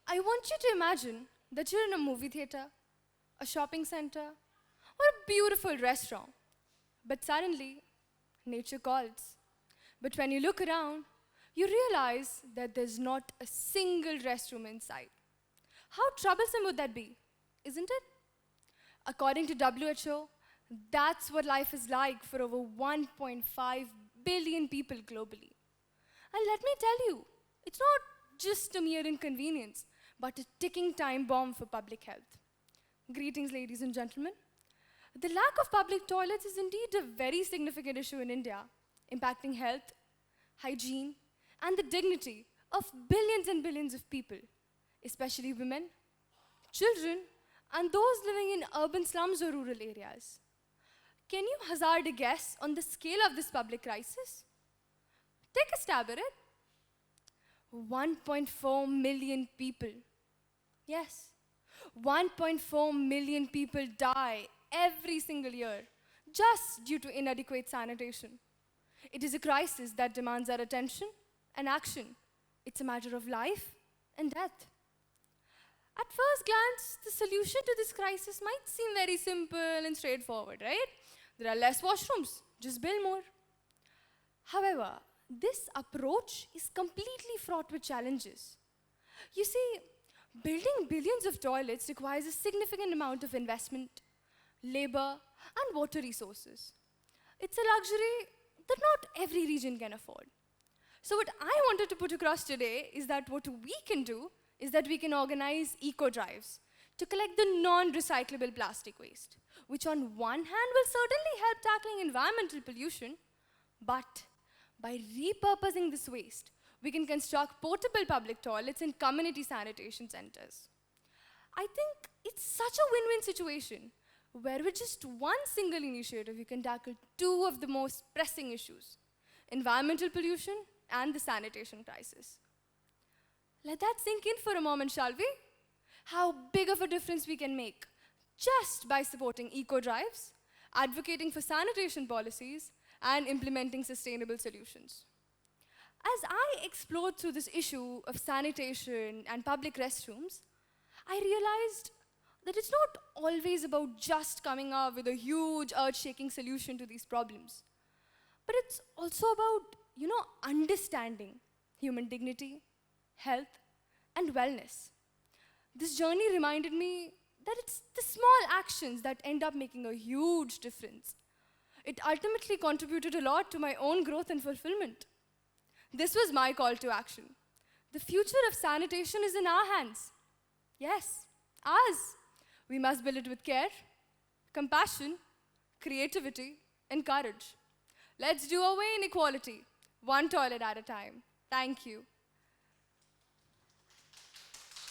I want you to imagine that you're in a movie theater, a shopping center, or a beautiful restaurant. But suddenly, nature calls. But when you look around, you realize that there's not a single restroom in sight. How troublesome would that be, isn't it? According to WHO, that's what life is like for over 1.5 billion people globally. And let me tell you, it's not just a mere inconvenience, but a ticking time bomb for public health. Greetings, ladies and gentlemen. The lack of public toilets is indeed a very significant issue in India, impacting health, hygiene, and the dignity of billions and billions of people, especially women, children, and those living in urban slums or rural areas. Can you hazard a guess on the scale of this public crisis? Take a stab at it. 1.4 million people. Yes, 1.4 million people die every single year just due to inadequate sanitation. It is a crisis that demands our attention and action. It's a matter of life and death. At first glance, the solution to this crisis might seem very simple and straightforward, right? There are less washrooms, just build more. However, this approach is completely fraught with challenges. You see, building billions of toilets requires a significant amount of investment, labor, and water resources. It's a luxury that not every region can afford. So what I wanted to put across today is that what we can do is that we can organize eco-drives to collect the non-recyclable plastic waste, which on one hand will certainly help tackling environmental pollution, but by repurposing this waste, we can construct portable public toilets and community sanitation centers. I think it's such a win-win situation where with just one single initiative, you can tackle two of the most pressing issues, environmental pollution and the sanitation crisis. Let that sink in for a moment, shall we? How big of a difference we can make just by supporting eco-drives, advocating for sanitation policies, and implementing sustainable solutions. As I explored through this issue of sanitation and public restrooms, I realized that it's not always about just coming up with a huge earth-shaking solution to these problems, but it's also about, understanding human dignity, health, and wellness. This journey reminded me that it's the small actions that end up making a huge difference. It ultimately contributed a lot to my own growth and fulfillment. This was my call to action. The future of sanitation is in our hands. Yes, ours. We must build it with care, compassion, creativity, and courage. Let's do away inequality, one toilet at a time. Thank you.